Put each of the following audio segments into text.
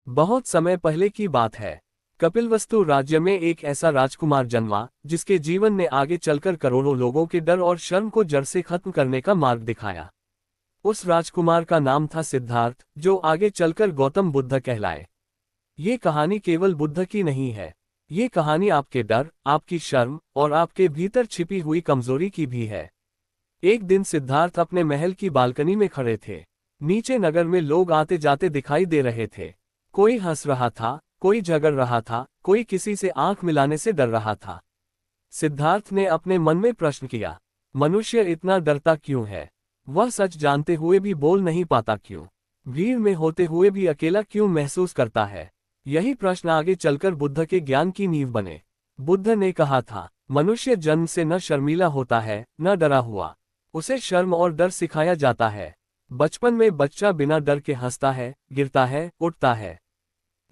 बहुत समय पहले की बात है। कपिलवस्तु राज्य में एक ऐसा राजकुमार जन्मा जिसके जीवन ने आगे चलकर करोड़ों लोगों के डर और शर्म को जड़ से खत्म करने का मार्ग दिखाया। उस राजकुमार का नाम था सिद्धार्थ, जो आगे चलकर गौतम बुद्ध कहलाए। ये कहानी केवल बुद्ध की नहीं है। ये कहानी आपके डर, आपकी शर्म और आपके भीतर छिपी हुई कमजोरी की भी है। एक दिन सिद्धार्थ अपने महल की बालकनी में खड़े थे। नीचे नगर में लोग आते जाते दिखाई दे रहे थे। कोई हंस रहा था, कोई झगड़ रहा था, कोई किसी से आंख मिलाने से डर रहा था। सिद्धार्थ ने अपने मन में प्रश्न किया, मनुष्य इतना डरता क्यों है? वह सच जानते हुए भी बोल नहीं पाता क्यों? भीड़ में होते हुए भी अकेला क्यों महसूस करता है? यही प्रश्न आगे चलकर बुद्ध के ज्ञान की नींव बने। बुद्ध ने कहा था, मनुष्य जन्म से न शर्मीला होता है, न डरा हुआ। उसे शर्म और डर सिखाया जाता है। बचपन में बच्चा बिना डर के हंसता है, गिरता है, उठता है।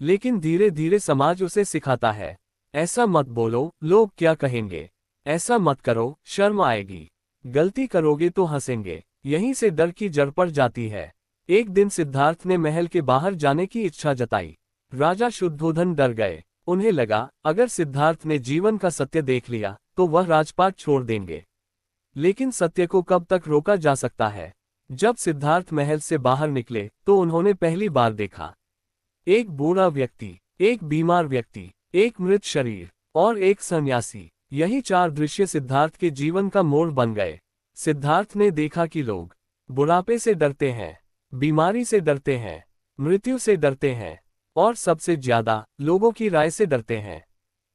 लेकिन धीरे धीरे समाज उसे सिखाता है, ऐसा मत बोलो, लोग क्या कहेंगे। ऐसा मत करो, शर्म आएगी। गलती करोगे तो हंसेंगे। यहीं से डर की जड़ पड़ जाती है। एक दिन सिद्धार्थ ने महल के बाहर जाने की इच्छा जताई। राजा शुद्धोधन डर गए। उन्हें लगा, अगर सिद्धार्थ ने जीवन का सत्य देख लिया तो वह राजपाट छोड़ देंगे। लेकिन सत्य को कब तक रोका जा सकता है? जब सिद्धार्थ महल से बाहर निकले तो उन्होंने पहली बार देखा, एक बूढ़ा व्यक्ति, एक बीमार व्यक्ति, एक मृत शरीर और एक सन्यासी। यही चार दृश्य सिद्धार्थ के जीवन का मोड़ बन गए। सिद्धार्थ ने देखा कि लोग बुढ़ापे से डरते हैं, बीमारी से डरते हैं, मृत्यु से डरते हैं और सबसे ज्यादा लोगों की राय से डरते हैं।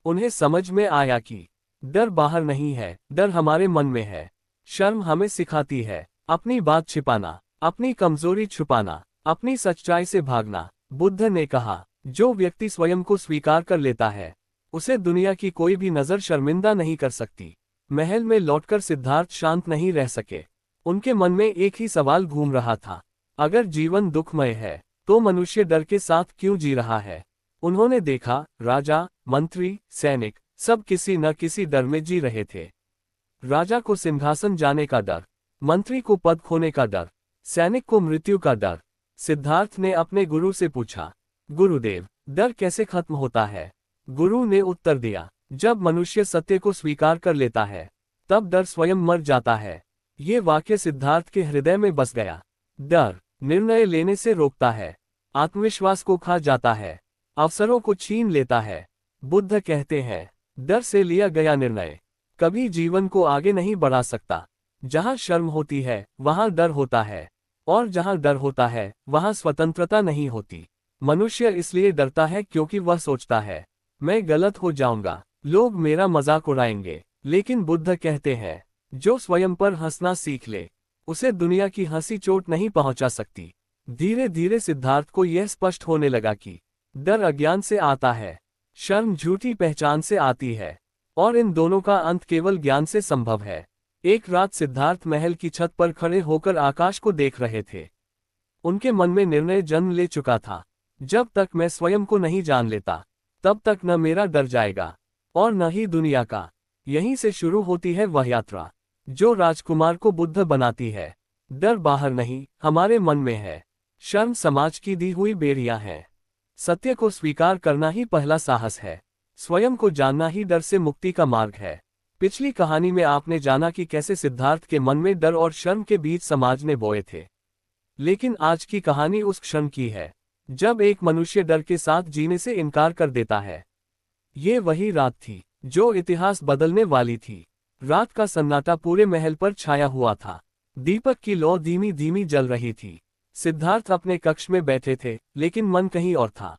उन्हें समझ में आया कि डर बाहर नहीं है, डर हमारे मन में है। शर्म हमें सिखाती है अपनी बात छिपाना, अपनी कमजोरी छुपाना, अपनी सच्चाई से भागना। बुद्ध ने कहा, जो व्यक्ति स्वयं को स्वीकार कर लेता है उसे दुनिया की कोई भी नजर शर्मिंदा नहीं कर सकती। महल में लौटकर सिद्धार्थ शांत नहीं रह सके। उनके मन में एक ही सवाल घूम रहा था, अगर जीवन दुखमय है तो मनुष्य डर के साथ क्यों जी रहा है? उन्होंने देखा, राजा, मंत्री, सैनिक सब किसी न किसी डर में जी रहे थे। राजा को सिंहासन जाने का डर, मंत्री को पद खोने का डर, सैनिक को मृत्यु का डर। सिद्धार्थ ने अपने गुरु से पूछा, गुरुदेव, डर कैसे खत्म होता है? गुरु ने उत्तर दिया, जब मनुष्य सत्य को स्वीकार कर लेता है तब डर स्वयं मर जाता है। ये वाक्य सिद्धार्थ के हृदय में बस गया। डर निर्णय लेने से रोकता है, आत्मविश्वास को खा जाता है, अवसरों को छीन लेता है। बुद्ध कहते हैं, डर से लिया गया निर्णय कभी जीवन को आगे नहीं बढ़ा सकता। जहां शर्म होती है वहां डर होता है, और जहां डर होता है वहां स्वतंत्रता नहीं होती। मनुष्य इसलिए डरता है क्योंकि वह सोचता है, मैं गलत हो जाऊंगा, लोग मेरा मजाक उड़ाएंगे। लेकिन बुद्ध कहते हैं, जो स्वयं पर हंसना सीख ले उसे दुनिया की हंसी चोट नहीं पहुंचा सकती। धीरे धीरे सिद्धार्थ को यह स्पष्ट होने लगा कि डर अज्ञान से आता है, शर्म झूठी पहचान से आती है, और इन दोनों का अंत केवल ज्ञान से संभव है। एक रात सिद्धार्थ महल की छत पर खड़े होकर आकाश को देख रहे थे। उनके मन में निर्णय जन्म ले चुका था, जब तक मैं स्वयं को नहीं जान लेता तब तक न मेरा डर जाएगा और न ही दुनिया का। यहीं से शुरू होती है वह यात्रा जो राजकुमार को बुद्ध बनाती है। डर बाहर नहीं, हमारे मन में है। शर्म समाज की दी हुई बेड़ियां हैं। सत्य को स्वीकार करना ही पहला साहस है। स्वयं को जानना ही डर से मुक्ति का मार्ग है। पिछली कहानी में आपने जाना कि कैसे सिद्धार्थ के मन में डर और शर्म के बीच समाज ने बोए थे। लेकिन आज की कहानी उस क्षण की है जब एक मनुष्य डर के साथ जीने से इनकार कर देता है। ये वही रात थी जो इतिहास बदलने वाली थी। रात का सन्नाटा पूरे महल पर छाया हुआ था। दीपक की लौ धीमी धीमी जल रही थी। सिद्धार्थ अपने कक्ष में बैठे थे, लेकिन मन कहीं और था।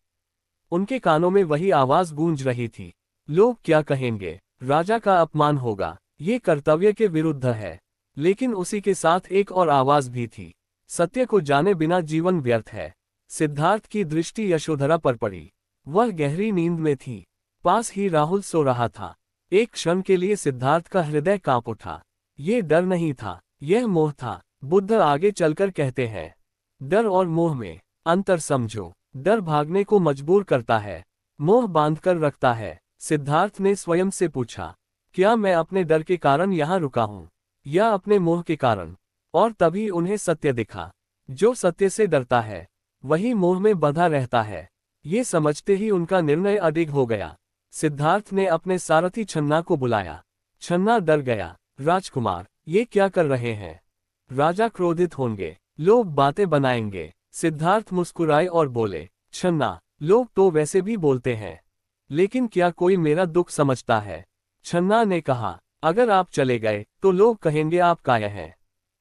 उनके कानों में वही आवाज गूंज रही थी, लोग क्या कहेंगे, राजा का अपमान होगा, ये कर्तव्य के विरुद्ध है। लेकिन उसी के साथ एक और आवाज भी थी, सत्य को जाने बिना जीवन व्यर्थ है। सिद्धार्थ की दृष्टि यशोधरा पर पड़ी। वह गहरी नींद में थी। पास ही राहुल सो रहा था। एक क्षण के लिए सिद्धार्थ का हृदय कांप उठा। ये डर नहीं था, यह मोह था। बुद्ध आगे चलकर कहते हैं, डर और मोह में अंतर समझो। डर भागने को मजबूर करता है, मोह बांधकर रखता है। सिद्धार्थ ने स्वयं से पूछा, क्या मैं अपने डर के कारण यहाँ रुका हूँ या अपने मोह के कारण? और तभी उन्हें सत्य दिखा। जो सत्य से डरता है वही मोह में बंधा रहता है। ये समझते ही उनका निर्णय अडिग हो गया। सिद्धार्थ ने अपने सारथी छन्ना को बुलाया। छन्ना डर गया। राजकुमार, ये क्या कर रहे हैं? राजा क्रोधित होंगे, लोग बातें बनाएंगे। सिद्धार्थ मुस्कुराए और बोले, छन्ना, लोग तो वैसे भी बोलते हैं, लेकिन क्या कोई मेरा दुख समझता है? छन्ना ने कहा, अगर आप चले गए तो लोग कहेंगे आप कायर हैं।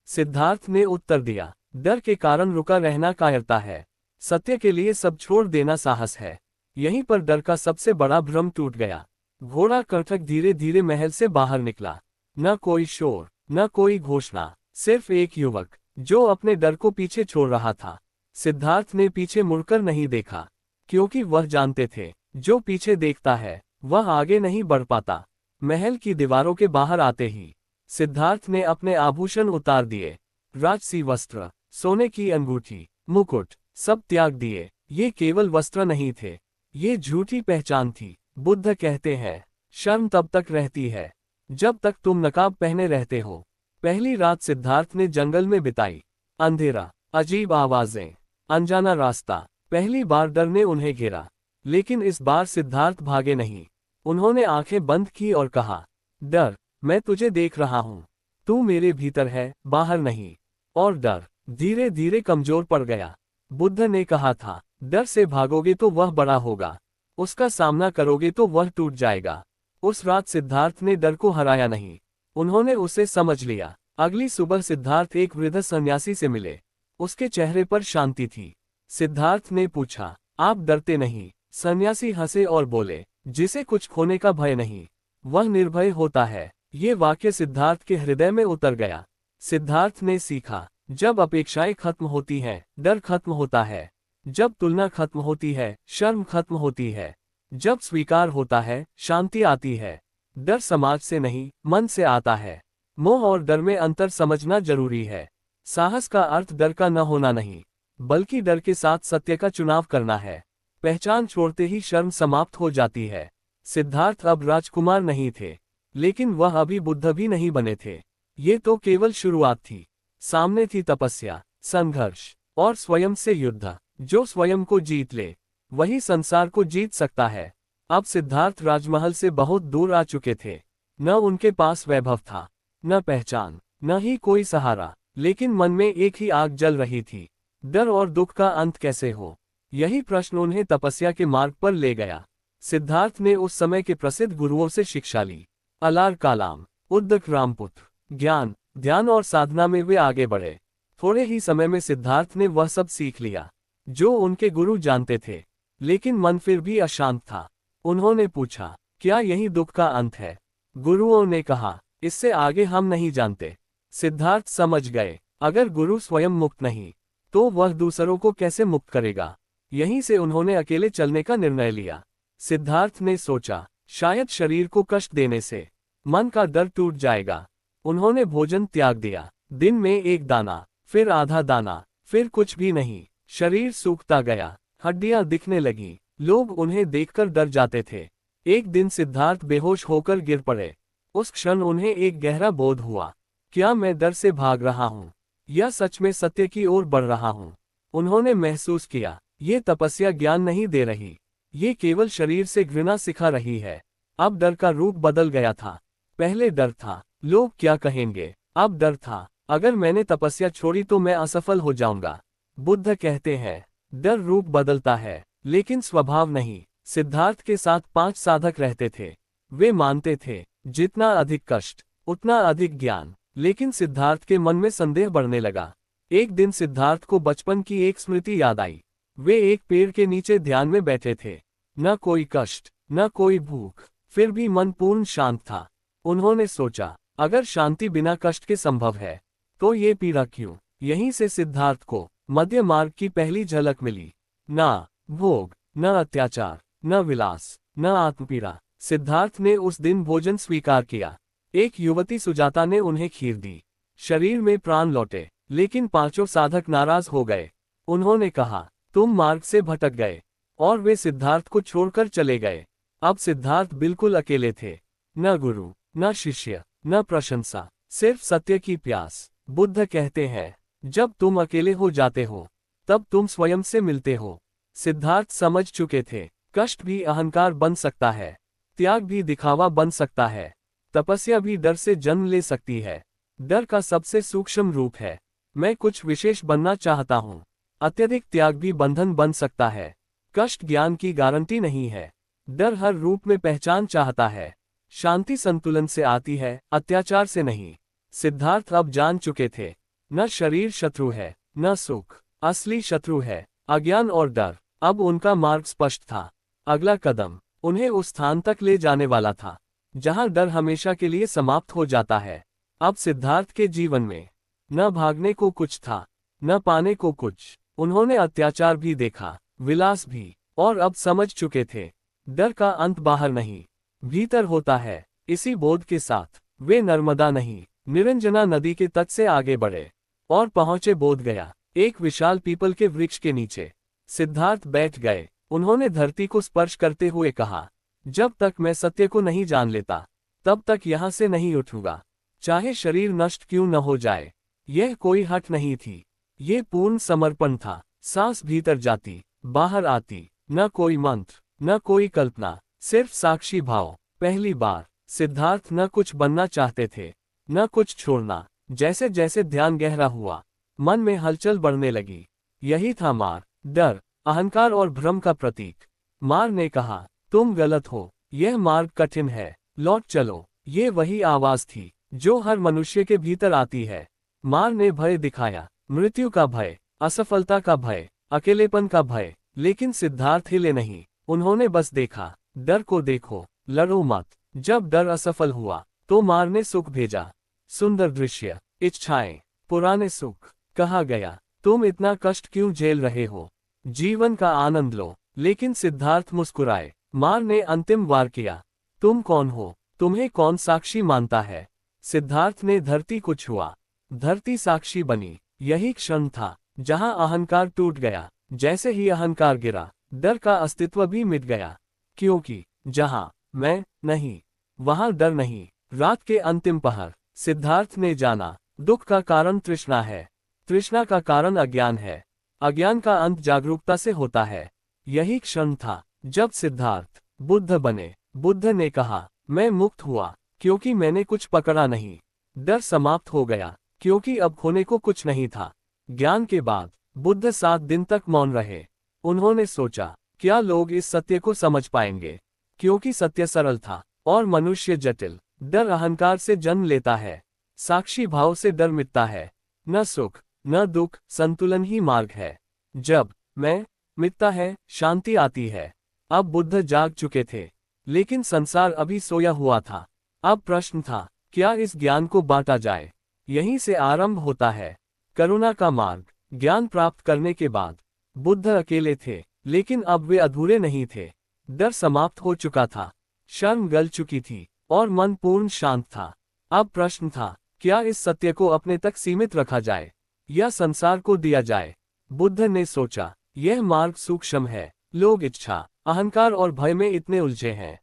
सिद्धार्थ ने उत्तर दिया, डर के कारण रुका रहना कायरता है, सत्य के लिए सब छोड़ देना साहस है। यहीं पर डर का सबसे बड़ा भ्रम टूट गया। घोड़ा कर्तक धीरे धीरे महल से बाहर निकला। न कोई शोर, न कोई घोषणा, सिर्फ एक युवक जो अपने डर को पीछे छोड़ रहा था। सिद्धार्थ ने पीछे मुड़कर नहीं देखा, क्योंकि वह जानते थे, जो पीछे देखता है वह आगे नहीं बढ़ पाता। महल की दीवारों के बाहर आते ही सिद्धार्थ ने अपने आभूषण उतार दिए। राजसी वस्त्र, सोने की अंगूठी, मुकुट, सब त्याग दिए। ये केवल वस्त्र नहीं थे, ये झूठी पहचान थी। बुद्ध कहते हैं, शर्म तब तक रहती है जब तक तुम नकाब पहने रहते हो। पहली रात सिद्धार्थ ने जंगल में बिताई। अंधेरा, अजीब आवाजें, अनजाना रास्ता। पहली बार डर ने उन्हें घेरा, लेकिन इस बार सिद्धार्थ भागे नहीं। उन्होंने आंखें बंद की और कहा, डर, मैं तुझे देख रहा हूं, तू मेरे भीतर है, बाहर नहीं। और डर धीरे धीरे कमजोर पड़ गया। बुद्ध ने कहा था, डर से भागोगे तो वह बड़ा होगा, उसका सामना करोगे तो वह टूट जाएगा। उस रात सिद्धार्थ ने डर को हराया नहीं, उन्होंने उसे समझ लिया। अगली सुबह सिद्धार्थ एक वृद्ध सन्यासी से मिले। उसके चेहरे पर शांति थी। सिद्धार्थ ने पूछा, आप डरते नहीं? सन्यासी हंसे और बोले, जिसे कुछ खोने का भय नहीं, वह निर्भय होता है। ये वाक्य सिद्धार्थ के हृदय में उतर गया। सिद्धार्थ ने सीखा, जब अपेक्षाएं खत्म होती हैं, डर खत्म होता है। जब तुलना खत्म होती है, शर्म खत्म होती है। जब स्वीकार होता है, शांति आती है। डर समाज से नहीं, मन से आता है। मोह और डर में अंतर समझना जरूरी है। साहस का अर्थ डर का न होना नहीं, बल्कि डर के साथ सत्य का चुनाव करना है। पहचान छोड़ते ही शर्म समाप्त हो जाती है। सिद्धार्थ अब राजकुमार नहीं थे, लेकिन वह अभी बुद्ध भी नहीं बने थे। ये तो केवल शुरुआत थी। सामने थी तपस्या, संघर्ष और स्वयं से युद्ध। जो स्वयं को जीत ले, वही संसार को जीत सकता है। अब सिद्धार्थ राजमहल से बहुत दूर आ चुके थे। न उनके पास वैभव था, न पहचान, न ही कोई सहारा, लेकिन मन में एक ही आग जल रही थी। डर और दुख का अंत कैसे हो, यही प्रश्न उन्हें तपस्या के मार्ग पर ले गया। सिद्धार्थ ने उस समय के प्रसिद्ध गुरुओं से शिक्षा ली। अलार कालाम, उद्दक रामपुत्र। ज्ञान, ध्यान और साधना में वे आगे बढ़े। थोड़े ही समय में सिद्धार्थ ने वह सब सीख लिया जो उनके गुरु जानते थे, लेकिन मन फिर भी अशांत था। उन्होंने पूछा, क्या यही दुख का अंत है? गुरुओं ने कहा, इससे आगे हम नहीं जानते। सिद्धार्थ समझ गए, अगर गुरु स्वयं मुक्त नहीं, तो वह दूसरों को कैसे मुक्त करेगा? यहीं से उन्होंने अकेले चलने का निर्णय लिया। सिद्धार्थ ने सोचा, शायद शरीर को कष्ट देने से मन का डर टूट जाएगा। उन्होंने भोजन त्याग दिया। दिन में एक दाना, फिर आधा दाना, फिर कुछ भी नहीं। शरीर सूखता गया, हड्डियां दिखने लगीं। लोग उन्हें देखकर डर जाते थे। एक दिन सिद्धार्थ बेहोश होकर गिर पड़े। उस क्षण उन्हें एक गहरा बोध हुआ, क्या मैं डर से भाग रहा हूँ या सच में सत्य की ओर बढ़ रहा हूँ? उन्होंने महसूस किया, ये तपस्या ज्ञान नहीं दे रही, ये केवल शरीर से घृणा सिखा रही है। अब डर का रूप बदल गया था। पहले डर था, लोग क्या कहेंगे। अब डर था, अगर मैंने तपस्या छोड़ी तो मैं असफल हो जाऊंगा। बुद्ध कहते हैं, डर रूप बदलता है, लेकिन स्वभाव नहीं। सिद्धार्थ के साथ 5 साधक रहते थे। वे मानते थे, जितना अधिक कष्ट, उतना अधिक ज्ञान। लेकिन सिद्धार्थ के मन में संदेह बढ़ने लगा। एक दिन सिद्धार्थ को बचपन की एक स्मृति याद आई। वे एक पेड़ के नीचे ध्यान में बैठे थे। न कोई कष्ट, न कोई भूख, फिर भी मन पूर्ण शांत था। उन्होंने सोचा, अगर शांति बिना कष्ट के संभव है, तो ये पीड़ा क्यों? यहीं से सिद्धार्थ को मध्य मार्ग की पहली झलक मिली। न भोग, न अत्याचार, न विलास, न आत्मपीड़ा। सिद्धार्थ ने उस दिन भोजन स्वीकार किया। एक युवती सुजाता ने उन्हें खीर दी। शरीर में प्राण लौटे, लेकिन 5 साधक नाराज हो गए। उन्होंने कहा, तुम मार्ग से भटक गए, और वे सिद्धार्थ को छोड़कर चले गए। अब सिद्धार्थ बिल्कुल अकेले थे। न गुरु, न शिष्य, न प्रशंसा, सिर्फ सत्य की प्यास। बुद्ध कहते हैं, जब तुम अकेले हो जाते हो, तब तुम स्वयं से मिलते हो। सिद्धार्थ समझ चुके थे, कष्ट भी अहंकार बन सकता है, त्याग भी दिखावा बन सकता है, तपस्या भी डर से जन्म ले सकती है। डर का सबसे सूक्ष्म रूप है, मैं कुछ विशेष बनना चाहता हूं। अत्यधिक त्याग भी बंधन बन सकता है। कष्ट ज्ञान की गारंटी नहीं है। डर हर रूप में पहचान चाहता है। शांति संतुलन से आती है, अत्याचार से नहीं। सिद्धार्थ अब जान चुके थे, न शरीर शत्रु है, न सुख। असली शत्रु है अज्ञान और डर। अब उनका मार्ग स्पष्ट था। अगला कदम उन्हें उस स्थान तक ले जाने वाला था, जहां डर हमेशा के लिए समाप्त हो जाता है। अब सिद्धार्थ के जीवन में न भागने को कुछ था, न पाने को कुछ। उन्होंने अत्याचार भी देखा, विलास भी, और अब समझ चुके थे, डर का अंत बाहर नहीं, भीतर होता है। इसी बोध के साथ वे नर्मदा नहीं, निरंजना नदी के तट से आगे बढ़े और पहुंचे बोध गया, एक विशाल पीपल के वृक्ष के नीचे। सिद्धार्थ बैठ गए। उन्होंने धरती को स्पर्श करते हुए कहा, जब तक मैं सत्य को नहीं जान लेता, तब तक यहां से नहीं उठूंगा, चाहे शरीर नष्ट क्यों न हो जाए। यह कोई हट नहीं थी, ये पूर्ण समर्पण था। सांस भीतर जाती, बाहर आती, न कोई मंत्र, न कोई कल्पना, सिर्फ साक्षी भाव। पहली बार सिद्धार्थ न कुछ बनना चाहते थे, न कुछ छोड़ना। जैसे जैसे ध्यान गहरा हुआ, मन में हलचल बढ़ने लगी। यही था मार, डर, अहंकार और भ्रम का प्रतीक। मार ने कहा, तुम गलत हो, यह मार्ग कठिन है, लौट चलो। ये वही आवाज थी जो हर मनुष्य के भीतर आती है। मार ने भय दिखाया, मृत्यु का भय, असफलता का भय, अकेलेपन का भय, लेकिन सिद्धार्थ हिले नहीं। उन्होंने बस देखा, डर को देखो, लड़ो मत। जब डर असफल हुआ, तो मार ने सुख भेजा। सुंदर दृश्य, इच्छाएं, पुराने सुख। कहा गया, तुम इतना कष्ट क्यों झेल रहे हो, जीवन का आनंद लो। लेकिन सिद्धार्थ मुस्कुराए। मार ने अंतिम वार किया, तुम कौन हो, तुम्हें कौन साक्षी मानता है। सिद्धार्थ ने धरती को छुआ, धरती साक्षी बनी। यही क्षण था जहां अहंकार टूट गया। जैसे ही अहंकार गिरा, डर का अस्तित्व भी मिट गया, क्योंकि जहां मैं नहीं, वहां डर नहीं। रात के अंतिम पहर, सिद्धार्थ ने जाना, दुख का कारण तृष्णा है, तृष्णा का कारण अज्ञान है, अज्ञान का अंत जागरूकता से होता है। यही क्षण था जब सिद्धार्थ बुद्ध बने। बुद्ध ने कहा, मैं मुक्त हुआ क्योंकि मैंने कुछ पकड़ा नहीं। डर समाप्त हो गया क्योंकि अब खोने को कुछ नहीं था। ज्ञान के बाद बुद्ध 7 दिन तक मौन रहे। उन्होंने सोचा, क्या लोग इस सत्य को समझ पाएंगे, क्योंकि सत्य सरल था और मनुष्य जटिल। डर अहंकार से जन्म लेता है, साक्षी भाव से डर मिटता है। न सुख न दुख, संतुलन ही मार्ग है। जब मैं मिटता है, शांति आती है। अब बुद्ध जाग चुके थे, लेकिन संसार अभी सोया हुआ था। अब प्रश्न था, क्या इस ज्ञान को बांटा जाए। यहीं से आरंभ होता है करुणा का मार्ग। ज्ञान प्राप्त करने के बाद बुद्ध अकेले थे, लेकिन अब वे अधूरे नहीं थे। डर समाप्त हो चुका था, शर्म गल चुकी थी और मन पूर्ण शांत था। अब प्रश्न था, क्या इस सत्य को अपने तक सीमित रखा जाए या संसार को दिया जाए। बुद्ध ने सोचा, यह मार्ग सूक्ष्म है। लोग इच्छा, अहंकार और भय में इतने उलझे हैं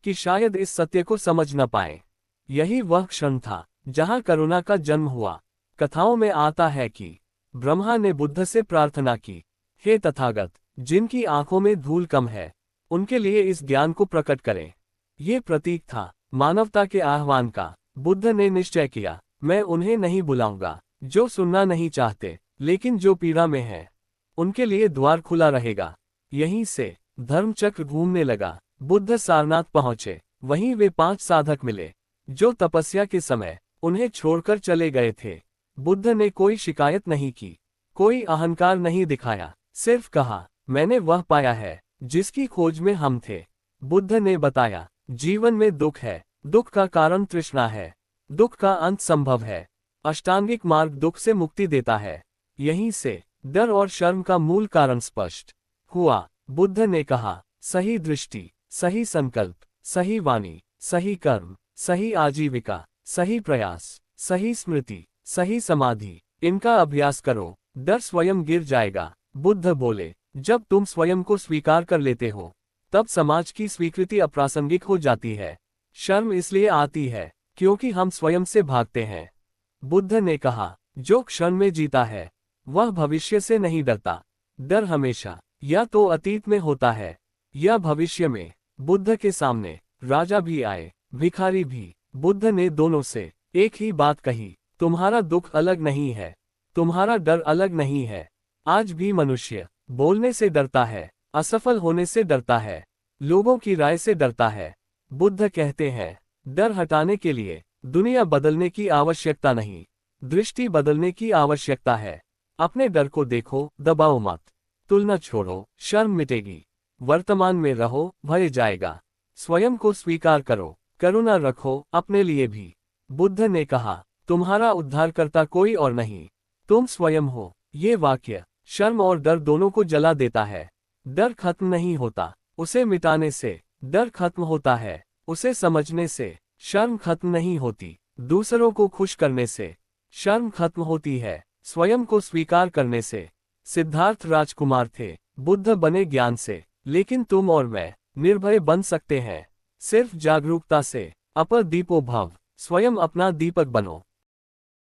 कि शायद इस सत्य को समझ न पाए। यही वह क्षण था जहां करुणा का जन्म हुआ। कथाओं में आता है कि ब्रह्मा ने बुद्ध से प्रार्थना की, हे तथागत, जिनकी आंखों में धूल कम है, उनके लिए इस ज्ञान को प्रकट करें। ये प्रतीक था मानवता के आह्वान का। बुद्ध ने निश्चय किया, मैं उन्हें नहीं बुलाऊंगा जो सुनना नहीं चाहते, लेकिन जो पीड़ा में है, उनके लिए द्वार खुला रहेगा। यहीं से धर्मचक्र घूमने लगा। बुद्ध सारनाथ पहुंचे। वहीं वे 5 साधक मिले, जो तपस्या के समय उन्हें छोड़कर चले गए थे। बुद्ध ने कोई शिकायत नहीं की, कोई अहंकार नहीं दिखाया, सिर्फ कहा, मैंने वह पाया है जिसकी खोज में हम थे। बुद्ध ने बताया, जीवन में दुख है, दुख का कारण तृष्णा है, दुख का अंत संभव है। अष्टांगिक मार्ग दुख से मुक्ति देता है। यहीं से डर और शर्म का मूल कारण स्पष्ट हुआ। बुद्ध ने कहा, सही दृष्टि, सही संकल्प, सही वाणी, सही कर्म, सही आजीविका, सही प्रयास, सही स्मृति, सही समाधि, इनका अभ्यास करो, डर स्वयं गिर जाएगा। बुद्ध बोले, जब तुम स्वयं को स्वीकार कर लेते हो, तब समाज की स्वीकृति अप्रासंगिक हो जाती है। शर्म इसलिए आती है क्योंकि हम स्वयं से भागते हैं। बुद्ध ने कहा, जो क्षण में जीता है, वह भविष्य से नहीं डरता। डर हमेशा या तो अतीत में होता है या भविष्य में। बुद्ध के सामने राजा भी आए, भिखारी भी। बुद्ध ने दोनों से एक ही बात कही, तुम्हारा दुख अलग नहीं है, तुम्हारा डर अलग नहीं है। आज भी मनुष्य बोलने से डरता है, असफल होने से डरता है, लोगों की राय से डरता है। बुद्ध कहते हैं, डर हटाने के लिए दुनिया बदलने की आवश्यकता नहीं, दृष्टि बदलने की आवश्यकता है। अपने डर को देखो, दबाओ मत। तुलना छोड़ो, शर्म मिटेगी। वर्तमान में रहो, भय जाएगा। स्वयं को स्वीकार करो, करुणा रखो अपने लिए भी। बुद्ध ने कहा, तुम्हारा उद्धारकर्ता कोई और नहीं, तुम स्वयं हो। ये वाक्य शर्म और डर दोनों को जला देता है। डर खत्म नहीं होता, उसे मिटाने से डर खत्म होता है। उसे समझने से शर्म खत्म नहीं होती। दूसरों को खुश करने से शर्म खत्म होती है, स्वयं को स्वीकार करने से। सिद्धार्थ राजकुमार थे, बुद्ध बने ज्ञान से, लेकिन तुम और मैं निर्भय बन सकते हैं, सिर्फ जागरूकता से। अपर दीपो भव, स्वयं अपना दीपक बनो।